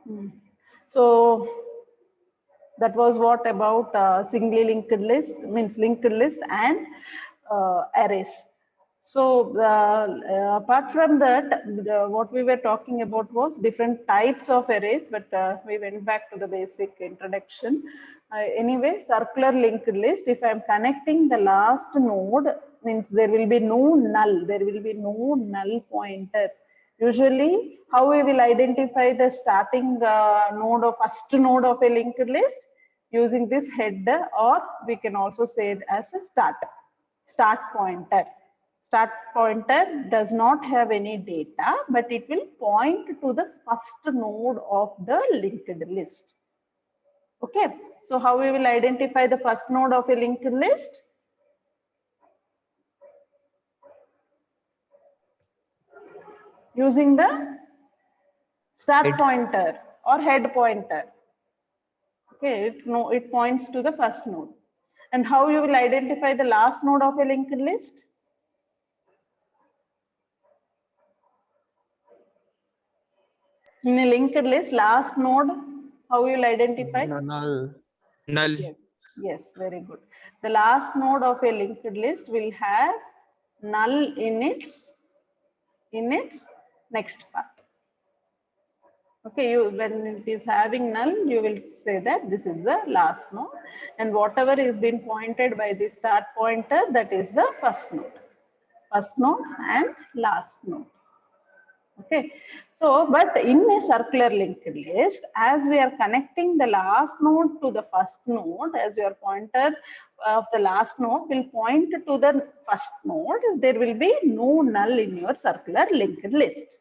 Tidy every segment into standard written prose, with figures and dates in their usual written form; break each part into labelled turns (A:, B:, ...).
A: Hmm. So that was what about singly linked list, means linked list and arrays. So apart from that, what we were talking about was different types of arrays, but we went back to the basic introduction. Anyway, circular linked list, if I'm connecting the last node, means there will be no null, there will be no null pointer. Usually, how we will identify the starting node or first node of a linked list? Using this header, or we can also say it as a start pointer. Start pointer does not have any data, but it will point to the first node of the linked list. Okay, so how we will identify the first node of a linked list? Using the start pointer or head pointer. Okay, it points to the first node. And how you will identify the last node of a linked list? In a linked list, last node, how you will identify?
B: Null.
A: Yes, yes, very good. The last node of a linked list will have null in its next part. Okay, when it is having null, you will say that this is the last node, and whatever is being pointed by the start pointer, that is the first node and last node. Okay, so but in a circular linked list, as we are connecting the last node to the first node, as your pointer of the last node will point to the first node, there will be no null in your circular linked list.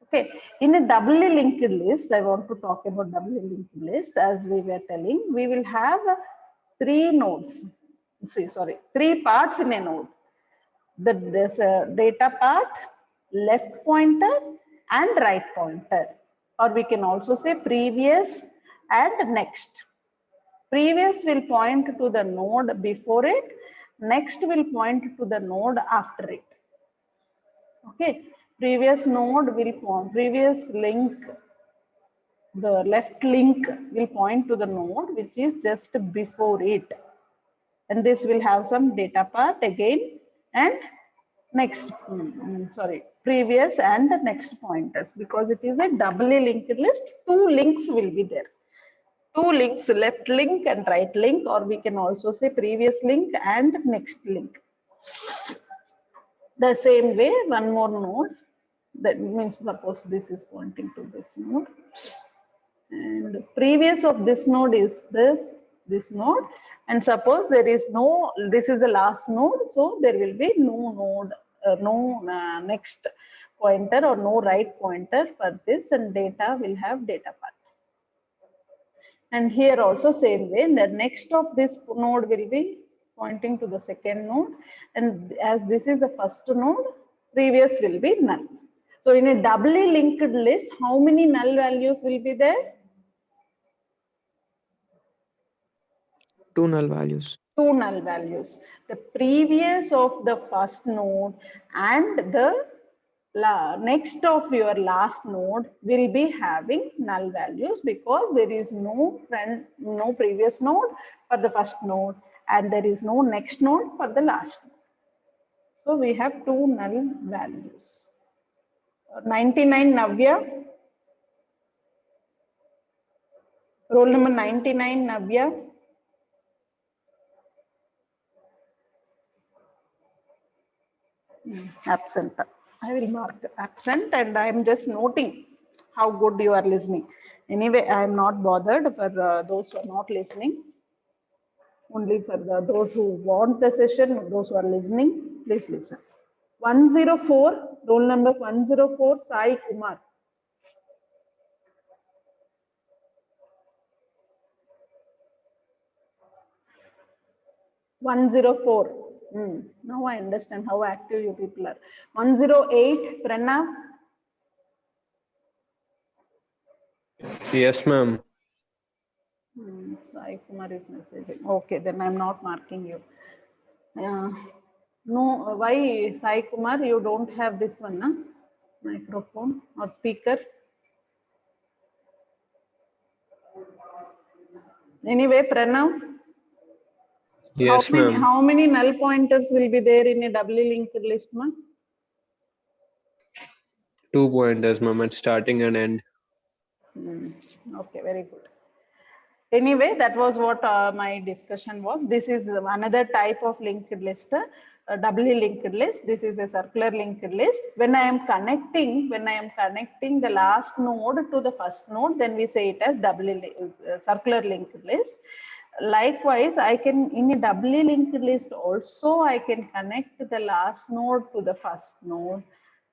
A: Okay, in a doubly linked list, I want to talk about doubly linked list. As we were telling, we will have three nodes. Three parts in a node. There's a data part, left pointer, and right pointer. Or we can also say previous and next. Previous will point to the node before it, next will point to the node after it. Okay, previous node will point, previous link, the left link will point to the node which is just before it. And this will have some data part again and next, previous and the next pointers, because it is a doubly linked list, two links will be there. Two links, left link and right link, or we can also say previous link and next link. The same way, one more node, that means suppose this is pointing to this node, and previous of this node is this node, and suppose there is no, this is the last node, so there will be no node, no next pointer or no right pointer for this, and data will have data part. And here also same way, the next of this node will be pointing to the second node, and as this is the first node, previous will be null. So in a doubly linked list, how many null values will be there?
B: Two null values.
A: Two null values. The previous of the first node and the next of your last node will be having null values, because there is no previous node for the first node and there is no next node for the last node. So we have two null values. 99 Navya. Roll number 99 Navya. Absent. I will mark absent, and I am just noting how good you are listening. Anyway, I am not bothered for those who are not listening. Only for those who want the session, those who are listening, please listen. 104, roll number 104, Sai Kumar. One zero four. Now I understand how active you people are. 108, Pranav.
C: Yes, ma'am.
A: Sai Kumar is messaging. Okay, then I'm not marking you. No, why Sai Kumar? You don't have this one, na? Microphone or speaker. Anyway, Pranav,
C: Yes, ma'am.
A: how many null pointers will be there in a doubly linked list, ma?
C: 2 pointers, ma'am, at starting and end.
A: Okay, very good. Anyway, that was what my discussion was. This is another type of linked list, a doubly linked list. This is a circular linked list. When I am connecting the last node to the first node, then we say it as circular linked list. Likewise, I can, in a doubly linked list also, I can connect the last node to the first node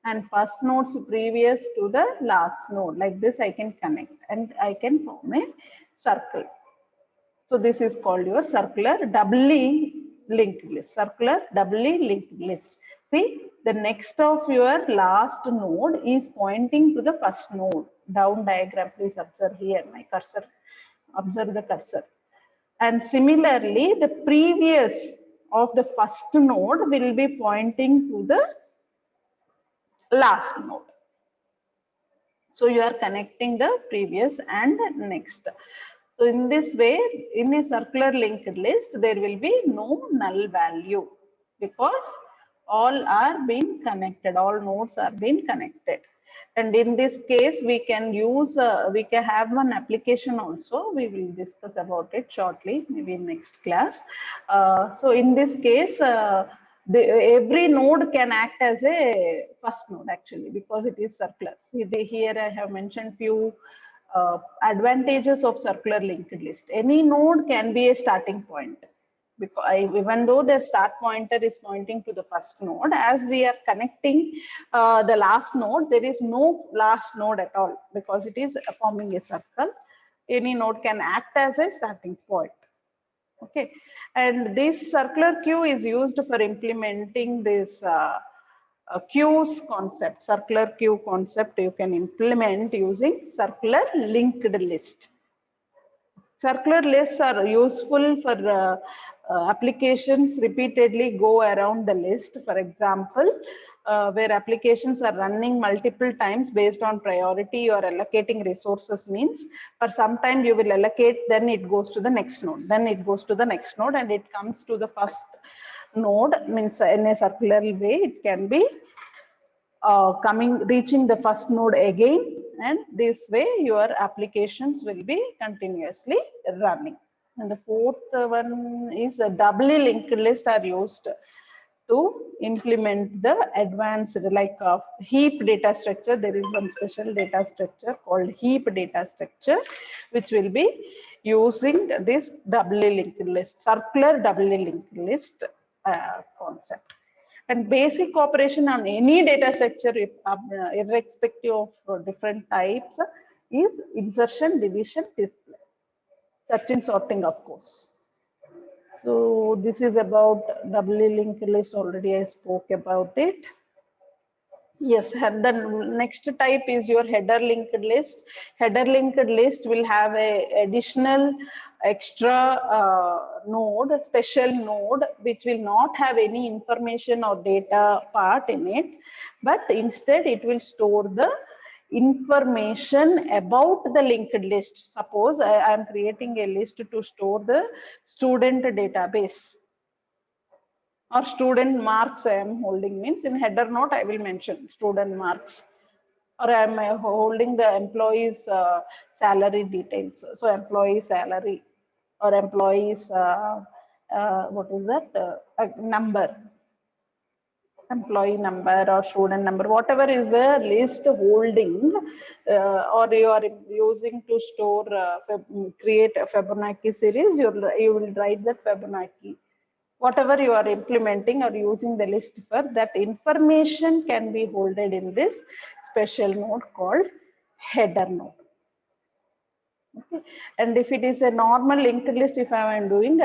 A: and first nodes previous to the last node. Like this, I can connect and I can form a circle. So this is called your circular doubly linked list. Circular doubly linked list. See, the next of your last node is pointing to the first node. Down diagram, please observe here my cursor. Observe the cursor. And similarly, the previous of the first node will be pointing to the last node. So you are connecting the previous and next. So in this way, in a circular linked list, there will be no null value because all are being connected, all nodes are being connected. And in this case, we can use, we can have one application also. We will discuss about it shortly, maybe in next class. So in this case, every node can act as a first node actually because it is circular. See, here I have mentioned few advantages of circular linked list. Any node can be a starting point because even though the start pointer is pointing to the first node, as we are connecting the last node, there is no last node at all because it is forming a circle. Any node can act as a starting point. Okay, and this circular queue is used for implementing this queues concept, circular queue concept you can implement using circular linked list. Circular lists are useful for applications repeatedly go around the list. For example, where applications are running multiple times based on priority or allocating resources means for some time you will allocate, then it goes to the next node, then it goes to the next node and it comes to the first node, means in a circular way it can be reaching the first node again, and this way your applications will be continuously running. And the fourth one is a doubly linked list are used to implement the advanced like heap data structure. There is one special data structure called heap data structure, which will be using this doubly linked list, circular doubly linked list concept. And basic operation on any data structure, irrespective of different types, is insertion, deletion, display, searching, sorting, of course. So this is about doubly linked list. Already I spoke about it. Yes, the next type is your header linked list. Header linked list will have a additional extra node, a special node, which will not have any information or data part in it, but instead it will store the information about the linked list. Suppose I am creating a list to store the student database or student marks I am holding, means in header note I will mention student marks, or I am holding the employees salary details. So employee salary or employees what is that number, employee number or student number, whatever is the list holding or you are using to store create a Fibonacci series, you will write that Fibonacci. Whatever you are implementing or using the list for, that information can be holded in this special node called header node. Okay. And if it is a normal linked list, if I am doing,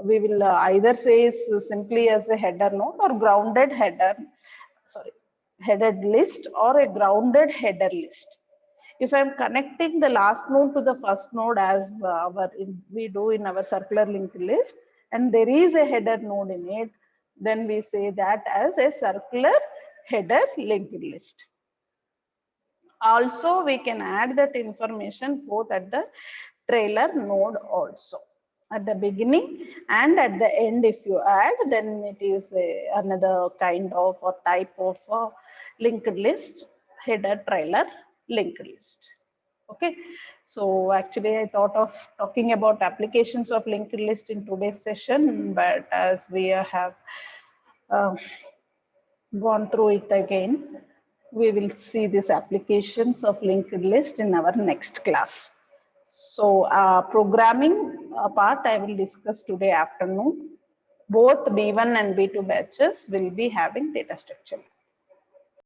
A: we will either say simply as a header node or grounded header, headed list or a grounded header list. If I'm connecting the last node to the first node as we do in our circular linked list, and there is a header node in it, then we say that as a circular header linked list. Also, we can add that information both at the trailer node also. At the beginning and at the end, if you add, then it is another kind of or type of linked list, header trailer linked list. Okay, so actually I thought of talking about applications of linked list in today's session, but as we have gone through it again, we will see these applications of linked list in our next class. So programming part I will discuss today afternoon. Both B1 and B2 batches will be having data structure.